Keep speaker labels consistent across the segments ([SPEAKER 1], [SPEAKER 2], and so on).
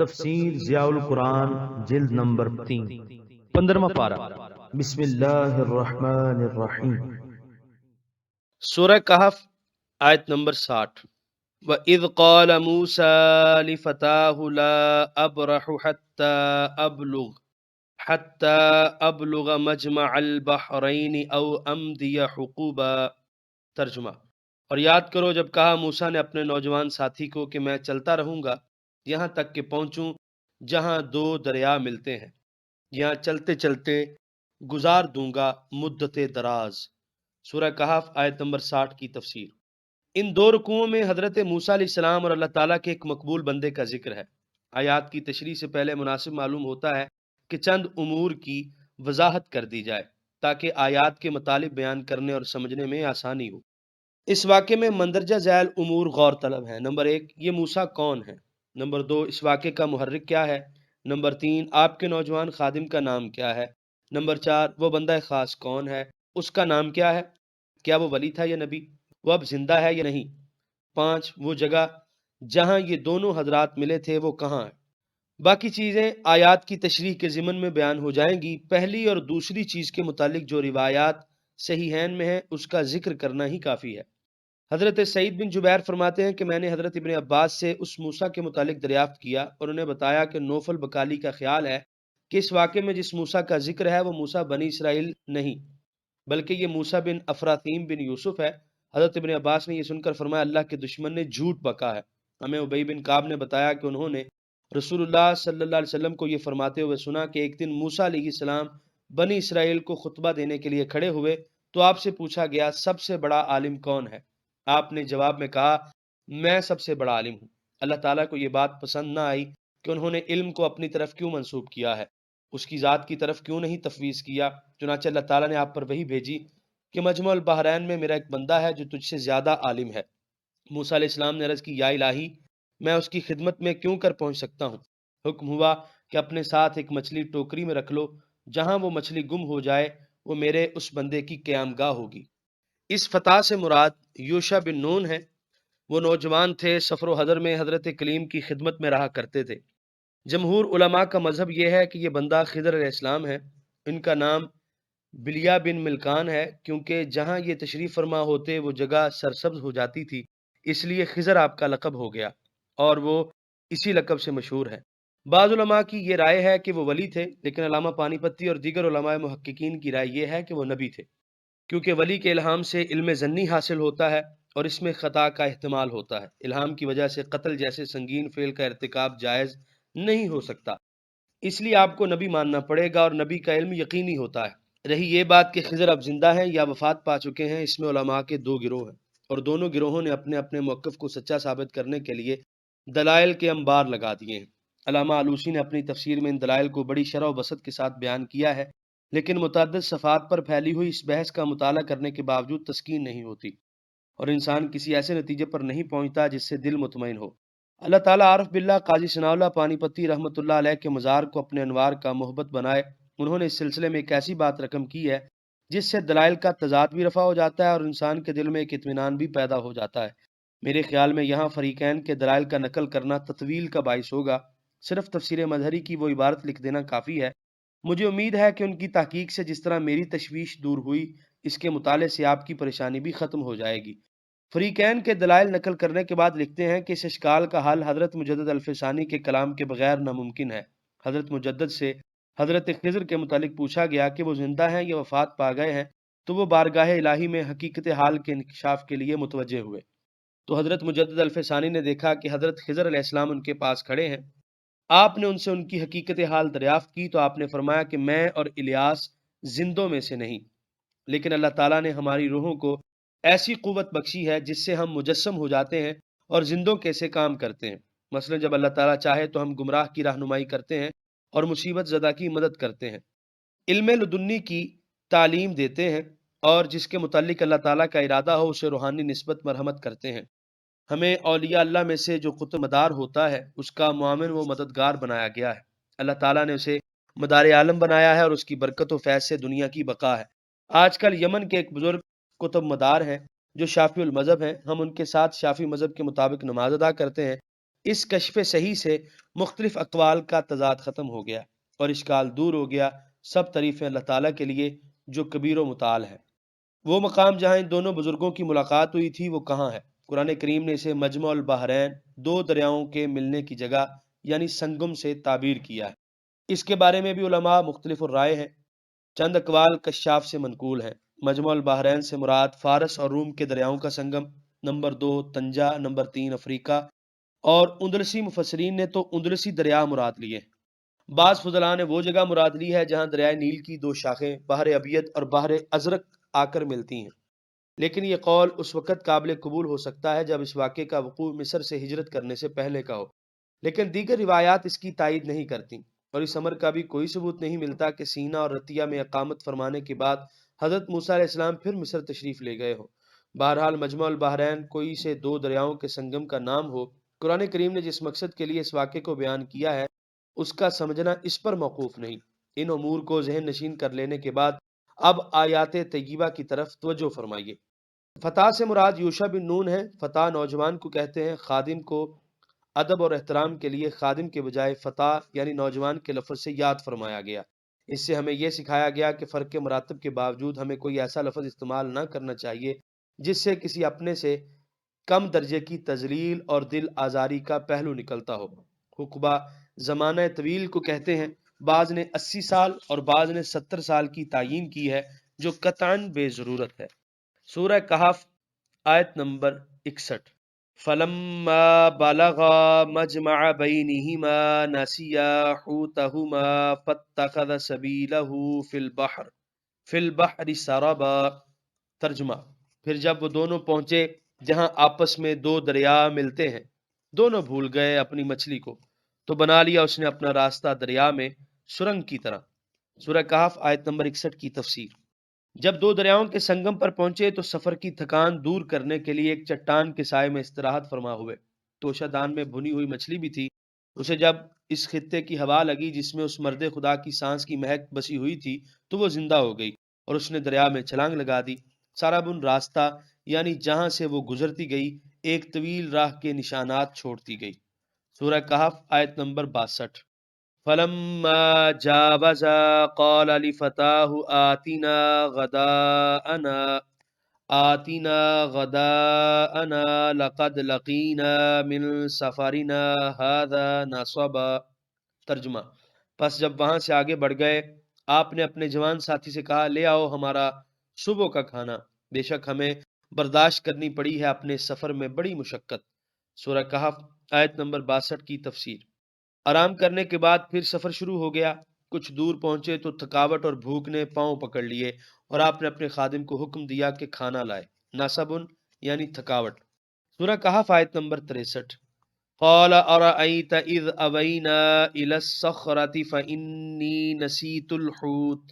[SPEAKER 1] تفسیر ضیاء القرآن جلد نمبر 3 15واں پارہ بسم اللہ الرحمن الرحیم
[SPEAKER 2] سورہ کہف آیت نمبر 60۔ وَإِذْ قَالَ مُوسَىٰ لِفَتَاهُ لَا أَبْرَحُ حَتَّىٰ أَبْلُغَ مَجْمَعَ الْبَحْرَيْنِ أَوْ أَمْضِيَ حُقُوبًا۔ ترجمہ: اور یاد کرو جب کہا موسیٰ نے اپنے نوجوان ساتھی کو کہ میں چلتا رہوں گا یہاں تک کہ پہنچوں جہاں دو دریا ملتے ہیں، یہاں چلتے چلتے گزار دوں گا مدت دراز۔ سورہ کہف آیت نمبر 60 کی تفسیر۔ ان دو رکوعوں میں حضرت موسیٰ علیہ السلام اور اللہ تعالیٰ کے ایک مقبول بندے کا ذکر ہے۔ آیات کی تشریح سے پہلے مناسب معلوم ہوتا ہے کہ چند امور کی وضاحت کر دی جائے تاکہ آیات کے مطالب بیان کرنے اور سمجھنے میں آسانی ہو۔ اس واقعے میں مندرجہ ذیل امور غور طلب ہیں۔ نمبر 1، یہ موسیٰ کون ہے؟ نمبر 2، اس واقعے کا محرک کیا ہے؟ نمبر 3، آپ کے نوجوان خادم کا نام کیا ہے؟ نمبر 4، وہ بندہ خاص کون ہے؟ اس کا نام کیا ہے؟ کیا وہ ولی تھا یا نبی؟ وہ اب زندہ ہے یا نہیں؟ 5، وہ جگہ جہاں یہ دونوں حضرات ملے تھے وہ کہاں ہے؟ باقی چیزیں آیات کی تشریح کے ضمن میں بیان ہو جائیں گی۔ پہلی اور دوسری چیز کے متعلق جو روایات صحیحین میں ہیں اس کا ذکر کرنا ہی کافی ہے۔ حضرت سعید بن جبیر فرماتے ہیں کہ میں نے حضرت ابن عباس سے اس موسیٰ کے متعلق دریافت کیا اور انہیں بتایا کہ نوفل بکالی کا خیال ہے کہ اس واقعے میں جس موسیٰ کا ذکر ہے وہ موسیٰ بنی اسرائیل نہیں بلکہ یہ موسیٰ بن افراطیم بن یوسف ہے۔ حضرت ابن عباس نے یہ سن کر فرمایا اللہ کے دشمن نے جھوٹ بکا ہے۔ ہمیں ابی بن کعب نے بتایا کہ انہوں نے رسول اللہ صلی اللہ علیہ وسلم کو یہ فرماتے ہوئے سنا کہ ایک دن موسیٰ علیہ السلام بنی اسرائیل کو خطبہ دینے کے لیے کھڑے ہوئے تو آپ سے پوچھا گیا سب سے بڑا عالم کون ہے؟ آپ نے جواب میں کہا میں سب سے بڑا عالم ہوں۔ اللہ تعالیٰ کو یہ بات پسند نہ آئی کہ انہوں نے علم کو اپنی طرف کیوں منسوب کیا ہے، اس کی ذات کی طرف کیوں نہیں تفویض کیا۔ چنانچہ اللہ تعالیٰ نے آپ پر وحی بھیجی کہ مجمع البحرین میں میرا ایک بندہ ہے جو تجھ سے زیادہ عالم ہے۔ موسیٰ علیہ السلام نے عرض کی یا الہی میں اس کی خدمت میں کیوں کر پہنچ سکتا ہوں؟ حکم ہوا کہ اپنے ساتھ ایک مچھلی ٹوکری میں رکھ لو، جہاں وہ مچھلی گم ہو جائے وہ میرے اس بندے کی قیام گاہ ہوگی۔ اس فتح سے مراد یوشع بن نون ہے۔ وہ نوجوان تھے، سفر و حضر میں حضرت کلیم کی خدمت میں رہا کرتے تھے۔ جمہور علماء کا مذہب یہ ہے کہ یہ بندہ خضر علیہ السلام ہے۔ ان کا نام بلیا بن ملکان ہے کیونکہ جہاں یہ تشریف فرما ہوتے وہ جگہ سرسبز ہو جاتی تھی، اس لیے خضر آپ کا لقب ہو گیا اور وہ اسی لقب سے مشہور ہے۔ بعض علماء کی یہ رائے ہے کہ وہ ولی تھے، لیکن علامہ پانی پتی اور دیگر علماء محققین کی رائے یہ ہے کہ وہ نبی تھے، کیونکہ ولی کے الہام سے علم ظنی حاصل ہوتا ہے اور اس میں خطا کا احتمال ہوتا ہے۔ الہام کی وجہ سے قتل جیسے سنگین فعل کا ارتکاب جائز نہیں ہو سکتا، اس لیے آپ کو نبی ماننا پڑے گا اور نبی کا علم یقینی ہوتا ہے۔ رہی یہ بات کہ خضر اب زندہ ہیں یا وفات پا چکے ہیں، اس میں علماء کے دو گروہ ہیں اور دونوں گروہوں نے اپنے اپنے موقف کو سچا ثابت کرنے کے لیے دلائل کے انبار لگا دیے ہیں۔ علامہ آلوسی نے اپنی تفسیر میں ان دلائل کو بڑی شرح و بسط کے ساتھ بیان کیا ہے، لیکن متعدد صفحات پر پھیلی ہوئی اس بحث کا مطالعہ کرنے کے باوجود تسکین نہیں ہوتی اور انسان کسی ایسے نتیجے پر نہیں پہنچتا جس سے دل مطمئن ہو۔ اللہ تعالیٰ عارف باللہ قاضی ثناء اللہ پانی پتی رحمۃ اللہ علیہ کے مزار کو اپنے انوار کا محبت بنائے۔ انہوں نے اس سلسلے میں ایک ایسی بات رقم کی ہے جس سے دلائل کا تضاد بھی رفع ہو جاتا ہے اور انسان کے دل میں ایک اطمینان بھی پیدا ہو جاتا ہے۔ میرے خیال میں یہاں فریقین کے دلائل کا نقل کرنا تطویل کا باعث ہوگا، صرف تفسیر مظہری کی وہ عبارت لکھ دینا کافی ہے۔ مجھے امید ہے کہ ان کی تحقیق سے جس طرح میری تشویش دور ہوئی، اس کے مطالعے سے آپ کی پریشانی بھی ختم ہو جائے گی۔ فریقین کے دلائل نقل کرنے کے بعد لکھتے ہیں کہ اس اشکال کا حل حضرت مجدد الفسانی کے کلام کے بغیر ناممکن ہے۔ حضرت مجدد سے حضرت خضر کے متعلق پوچھا گیا کہ وہ زندہ ہیں یا وفات پا گئے ہیں، تو وہ بارگاہ الہی میں حقیقت حال کے انکشاف کے لیے متوجہ ہوئے۔ تو حضرت مجدد الفسانی نے دیکھا کہ حضرت خضر علیہ السلام ان کے پاس کھڑے ہیں۔ آپ نے ان سے ان کی حقیقت حال دریافت کی تو آپ نے فرمایا کہ میں اور الیاس زندوں میں سے نہیں، لیکن اللہ تعالیٰ نے ہماری روحوں کو ایسی قوت بخشی ہے جس سے ہم مجسم ہو جاتے ہیں اور زندوں کیسے کام کرتے ہیں۔ مثلا جب اللہ تعالیٰ چاہے تو ہم گمراہ کی رہنمائی کرتے ہیں اور مصیبت زدہ کی مدد کرتے ہیں، علم لدنی کی تعلیم دیتے ہیں اور جس کے متعلق اللہ تعالیٰ کا ارادہ ہو اسے روحانی نسبت مرحمت کرتے ہیں۔ ہمیں اولیاء اللہ میں سے جو قطب مدار ہوتا ہے اس کا معاون و مددگار بنایا گیا ہے۔ اللہ تعالیٰ نے اسے مدار عالم بنایا ہے اور اس کی برکت و فیض سے دنیا کی بقا ہے۔ آج کل یمن کے ایک بزرگ قطب مدار ہیں جو شافعی المذہب ہیں۔ ہم ان کے ساتھ شافعی مذہب کے مطابق نماز ادا کرتے ہیں، اس کشف صحیح سے مختلف اقوال کا تضاد ختم ہو گیا اور اشکال دور ہو گیا۔ سب تعریفیں اللہ تعالیٰ کے لیے جو کبیر و متعال ہے۔ وہ مقام جہاں ان دونوں بزرگوں کی ملاقات ہوئی تھی وہ کہاں ہے؟ قرآن کریم نے اسے مجمع البحرین، دو دریاؤں کے ملنے کی جگہ یعنی سنگم سے تعبیر کیا ہے۔ اس کے بارے میں بھی علماء مختلف الرائے ہیں۔ چند اقوال کشاف سے منقول ہیں۔ مجمع البحرین سے مراد فارس اور روم کے دریاؤں کا سنگم، نمبر 2 تنجا، نمبر 3 افریقہ، اور اندلسی مفسرین نے تو اندلسی دریا مراد لیے۔ بعض فضلاء نے وہ جگہ مراد لی ہے جہاں دریائے نیل کی دو شاخیں بحر ابیض اور بحر ازرق آ کر ملتی ہیں، لیکن یہ قول اس وقت قابل قبول ہو سکتا ہے جب اس واقعے کا وقوع مصر سے ہجرت کرنے سے پہلے کا ہو، لیکن دیگر روایات اس کی تائید نہیں کرتی، اور اس امر کا بھی کوئی ثبوت نہیں ملتا کہ سینا اور رتیہ میں اقامت فرمانے کے بعد حضرت موسیٰ علیہ السلام پھر مصر تشریف لے گئے ہو۔ بہرحال مجمع البحرین کوئی سے دو دریاؤں کے سنگم کا نام ہو۔ قرآن کریم نے جس مقصد کے لیے اس واقعے کو بیان کیا ہے اس کا سمجھنا اس پر موقوف نہیں۔ ان امور کو ذہن نشین کر لینے کے بعد اب آیات طیبہ کی طرف توجہ فرمائیے۔ فتح سے مراد یوشع بن نون ہے۔ فتح نوجوان کو کہتے ہیں۔ خادم کو ادب اور احترام کے لیے خادم کے بجائے فتح یعنی نوجوان کے لفظ سے یاد فرمایا گیا۔ اس سے ہمیں یہ سکھایا گیا کہ فرق مراتب کے باوجود ہمیں کوئی ایسا لفظ استعمال نہ کرنا چاہیے جس سے کسی اپنے سے کم درجے کی تذلیل اور دل آزاری کا پہلو نکلتا ہو۔ حقبہ زمانہ طویل کو کہتے ہیں۔ بعض نے 80 سال اور بعض نے 70 سال کی تعیین کی ہے جو قطعاً بے ضرورت ہے۔ سورہ کہف آیت نمبر 61۔ فلما بلغا مجمع بینہما نسیا حوتہما فاتخذ سبیلہ فی البحر سربا۔ ترجمہ: پھر جب وہ دونوں پہنچے جہاں آپس میں دو دریا ملتے ہیں، دونوں بھول گئے اپنی مچھلی کو، تو بنا لیا اس نے اپنا راستہ دریا میں سرنگ کی طرح۔ سورہ کہف آیت نمبر 61 کی تفسیر۔ جب دو دریاؤں کے سنگم پر پہنچے تو سفر کی تھکان دور کرنے کے لیے ایک چٹان کے سائے میں استراحت فرما ہوئے۔ توشہ دان میں بھنی ہوئی مچھلی بھی تھی۔ اسے جب اس خطے کی ہوا لگی جس میں اس مرد خدا کی سانس کی مہک بسی ہوئی تھی تو وہ زندہ ہو گئی اور اس نے دریا میں چھلانگ لگا دی۔ سارابن راستہ یعنی جہاں سے وہ گزرتی گئی ایک طویل راہ کے نشانات چھوڑتی گئی۔ سورہ کہف آیت نمبر 62۔ فلما جاوزا قال لفتاه آتنا غداءنا لقد لقينا من سفرنا هذا نصبا۔ ترجمہ: پس جب وہاں سے آگے بڑھ گئے آپ نے اپنے جوان ساتھی سے کہا لے آؤ ہمارا صبح کا کھانا، بے شک ہمیں برداشت کرنی پڑی ہے اپنے سفر میں بڑی مشقت۔ سورہ کہف آیت نمبر 62 کی تفسیر۔ آرام کرنے کے بعد پھر سفر شروع ہو گیا۔ کچھ دور پہنچے تو تھکاوٹ اور بھوک نے پاؤں پکڑ لیے اور آپ نے اپنے خادم کو حکم دیا کہ کھانا لائے۔ نصبن یعنی تھکاوٹ۔ سورہ کہف آیت نمبر 63۔ قال ارأيت اذ اوینا الى الصخرة فإني نسيت الحوت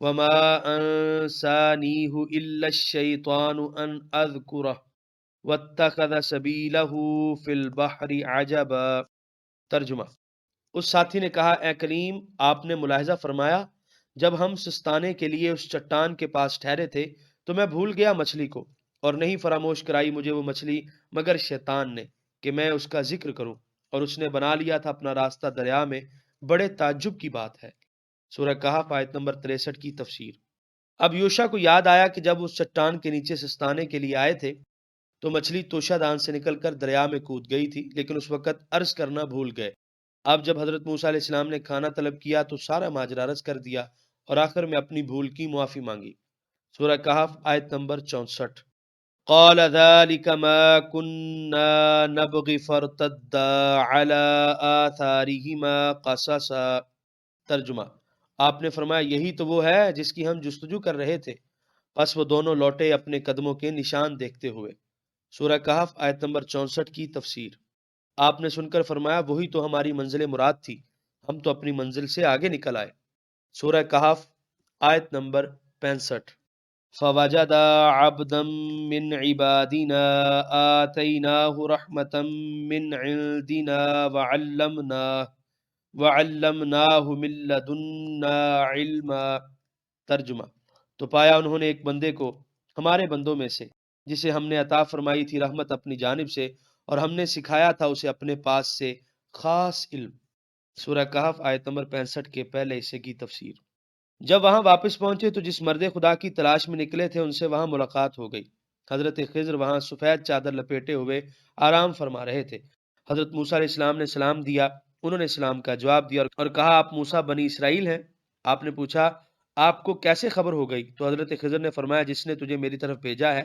[SPEAKER 2] وما انسانيه الا الشيطان ان اذكره واتخذ سبيله في البحر عجبا۔ ترجمہ: اس ساتھی نے کہا اے کریم آپ نے ملاحظہ فرمایا جب ہم سستانے کے لیے اس چٹان کے پاس ٹھہرے تھے تو میں بھول گیا مچھلی کو، اور نہیں فراموش کرائی مجھے وہ مچھلی مگر شیطان نے کہ میں اس کا ذکر کروں، اور اس نے بنا لیا تھا اپنا راستہ دریا میں۔ بڑے تعجب کی بات ہے۔ سورہ کہف آیت نمبر 63 کی تفسیر۔ اب یوشع کو یاد آیا کہ جب اس چٹان کے نیچے سستانے کے لیے آئے تھے تو مچھلی توشہ دان سے نکل کر دریا میں کود گئی تھی، لیکن اس وقت عرض کرنا بھول گئے۔ اب جب حضرت موسیٰ علیہ السلام نے کھانا طلب کیا تو سارا ماجرا عرض کر دیا اور آخر میں اپنی بھول کی معافی مانگی۔ سورہ کہف آیت نمبر 64۔ قال ذلك ما كنا نبغي فارتدا على آثارهما قصصا۔ ترجمہ: آپ نے فرمایا یہی تو وہ ہے جس کی ہم جستجو کر رہے تھے، پس وہ دونوں لوٹے اپنے قدموں کے نشان دیکھتے ہوئے۔ سورہ کہف آیت نمبر 64 کی تفسیر۔ آپ نے سن کر فرمایا وہی تو ہماری منزل مراد تھی، ہم تو اپنی منزل سے آگے نکل آئے۔ سورہ کہف آیت نمبر 65۔ فوجد عبدا من عبادنا آتیناہ رحمتا من عندنا وعلمناہ من لدنا علما۔ ترجمہ: تو پایا انہوں نے ایک بندے کو ہمارے بندوں میں سے جسے ہم نے عطا فرمائی تھی رحمت اپنی جانب سے، اور ہم نے سکھایا تھا اسے اپنے پاس سے خاص علم۔ سورہ کہف آیت نمبر 65 کے پہلے حصے کی تفسیر۔ جب وہاں واپس پہنچے تو جس مرد خدا کی تلاش میں نکلے تھے ان سے وہاں ملاقات ہو گئی۔ حضرت خضر وہاں سفید چادر لپیٹے ہوئے آرام فرما رہے تھے۔ حضرت موسیٰ علیہ السلام نے سلام دیا، انہوں نے سلام کا جواب دیا اور کہا آپ موسیٰ بنی اسرائیل ہیں؟ آپ نے پوچھا آپ کو کیسے خبر ہو گئی؟ تو حضرت خضر نے فرمایا جس نے تجھے میری طرف بھیجا ہے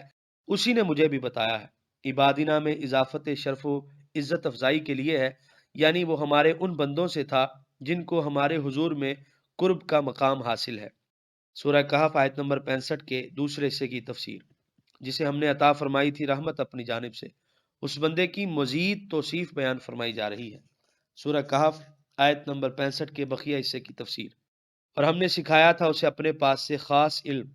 [SPEAKER 2] اسی نے مجھے بھی بتایا ہے۔ عبادنا میں اضافت شرف و عزت افزائی کے لیے ہے، یعنی وہ ہمارے ان بندوں سے تھا جن کو ہمارے حضور میں قرب کا مقام حاصل ہے۔ سورہ کہف آیت نمبر 65 کے دوسرے حصے کی تفسیر۔ جسے ہم نے عطا فرمائی تھی رحمت اپنی جانب سے، اس بندے کی مزید توصیف بیان فرمائی جا رہی ہے۔ سورہ کہف آیت نمبر 65 کے بقیہ حصے کی تفسیر۔ اور ہم نے سکھایا تھا اسے اپنے پاس سے خاص علم،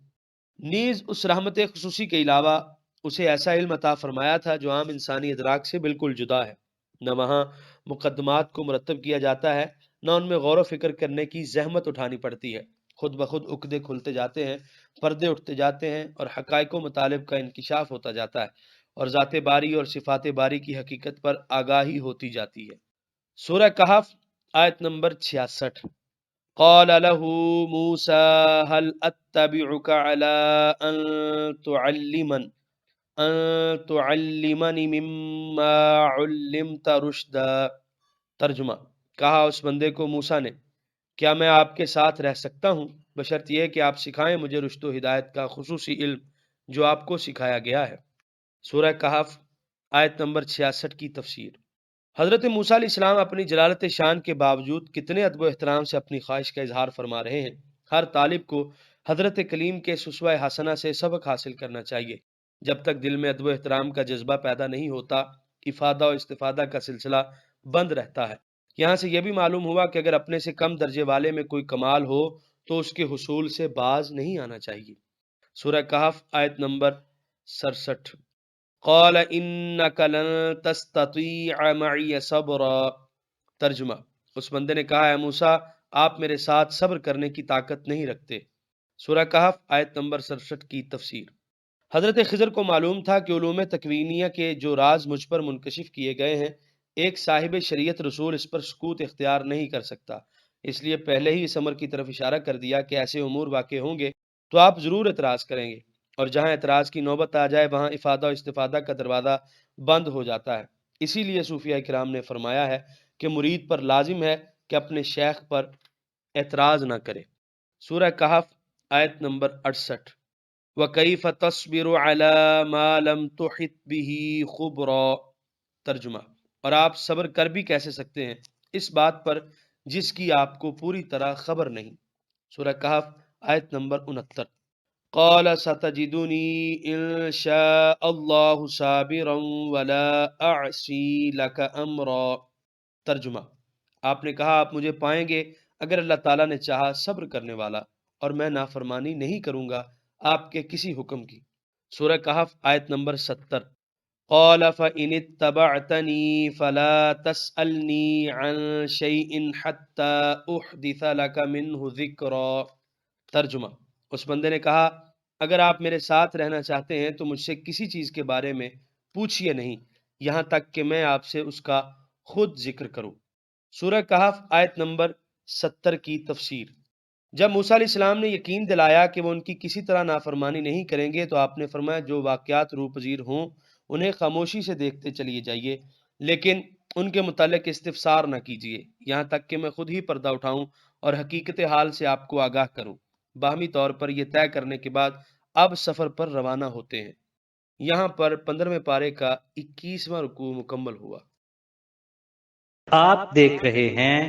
[SPEAKER 2] نیز اس رحمت خصوصی کے علاوہ اسے ایسا علم عطا فرمایا تھا جو عام انسانی ادراک سے بالکل جدا ہے۔ نہ وہاں مقدمات کو مرتب کیا جاتا ہے، نہ ان میں غور و فکر کرنے کی زحمت اٹھانی پڑتی ہے، خود بخود عقدے کھلتے جاتے ہیں، پردے اٹھتے جاتے ہیں اور حقائق و مطالب کا انکشاف ہوتا جاتا ہے اور ذات باری اور صفات باری کی حقیقت پر آگاہی ہوتی جاتی ہے۔ سورہ کہف آیت نمبر 66۔ قال له موسى هل اتبعك على ان تعلمني مما علمت رشدا۔ ترجمہ، کہا اس بندے کو موسیٰ نے کیا میں آپ کے ساتھ رہ سکتا ہوں بشرط یہ کہ آپ سکھائیں مجھے رشد و ہدایت کا خصوصی علم جو آپ کو سکھایا گیا ہے۔ سورہ کہف آیت نمبر 66 کی تفسیر۔ حضرت موسیٰ علیہ السلام اپنی جلالت شان کے باوجود کتنے ادب و احترام سے اپنی خواہش کا اظہار فرما رہے ہیں۔ ہر طالب کو حضرت کلیم کے اسوہ حسنہ سے سبق حاصل کرنا چاہیے۔ جب تک دل میں ادب و احترام کا جذبہ پیدا نہیں ہوتا، افادہ و استفادہ کا سلسلہ بند رہتا ہے۔ یہاں سے یہ بھی معلوم ہوا کہ اگر اپنے سے کم درجے والے میں کوئی کمال ہو تو اس کے حصول سے باز نہیں آنا چاہیے۔ سورہ کہف آیت نمبر 67۔ قال انک لن تستطیع معی صبرا۔ ترجمہ، اس بندے نے کہا اے موسیٰ آپ میرے ساتھ صبر کرنے کی طاقت نہیں رکھتے۔ سورہ کہف آیت نمبر 67 کی تفسیر۔ حضرت خضر کو معلوم تھا کہ علوم تکوینیہ کے جو راز مجھ پر منکشف کیے گئے ہیں ایک صاحب شریعت رسول اس پر سکوت اختیار نہیں کر سکتا، اس لیے پہلے ہی اس امر کی طرف اشارہ کر دیا کہ ایسے امور واقع ہوں گے تو آپ ضرور اعتراض کریں گے، اور جہاں اعتراض کی نوبت آ جائے وہاں افادہ و استفادہ کا دروازہ بند ہو جاتا ہے۔ اسی لیے صوفیہ کرام نے فرمایا ہے کہ مرید پر لازم ہے کہ اپنے شیخ پر اعتراض نہ کرے۔ سورہ کہف آیت نمبر 68۔ وَكَيْفَ تَصْبِرُ عَلَى مَا لَمْ تُحِطْ بِهِ خُبْرًا۔ ترجمہ، اور آپ صبر کر بھی کیسے سکتے ہیں اس بات پر جس کی آپ کو پوری طرح خبر نہیں۔ سورہ کہف آیت نمبر 69۔ قال ستجدنی ان شاء اللہ صابرا ولا اعصی لک امرا۔ ترجمہ، آپ نے کہا آپ مجھے پائیں گے اگر اللہ تعالیٰ نے چاہا صبر کرنے والا، اور میں نافرمانی نہیں کروں گا آپ کے کسی حکم کی۔ سورہ کہف آیت نمبر 70۔ قال فإن اتبعتنی فلا تسألنی عن شیء حتى احدث لک منہ ذکرا۔ ترجمہ، اس بندے نے کہا اگر آپ میرے ساتھ رہنا چاہتے ہیں تو مجھ سے کسی چیز کے بارے میں پوچھئے نہیں یہاں تک کہ میں آپ سے اس کا خود ذکر کروں۔ سورہ کہف آیت نمبر 70 کی تفسیر۔ جب موسیٰ علیہ السلام نے یقین دلایا کہ وہ ان کی کسی طرح نافرمانی نہیں کریں گے تو آپ نے فرمایا جو واقعات روپذیر ہوں انہیں خاموشی سے دیکھتے چلیے جائیے، لیکن ان کے متعلق استفسار نہ کیجیے یہاں تک کہ میں خود ہی پردہ اٹھاؤں اور حقیقت حال سے آپ کو آگاہ کروں۔ باہمی طور پر یہ طے کرنے کے بعد اب سفر پر روانہ ہوتے ہیں۔ یہاں پر 15ویں پارے کا 21واں رکوع مکمل ہوا۔
[SPEAKER 3] آپ دیکھ رہے ہیں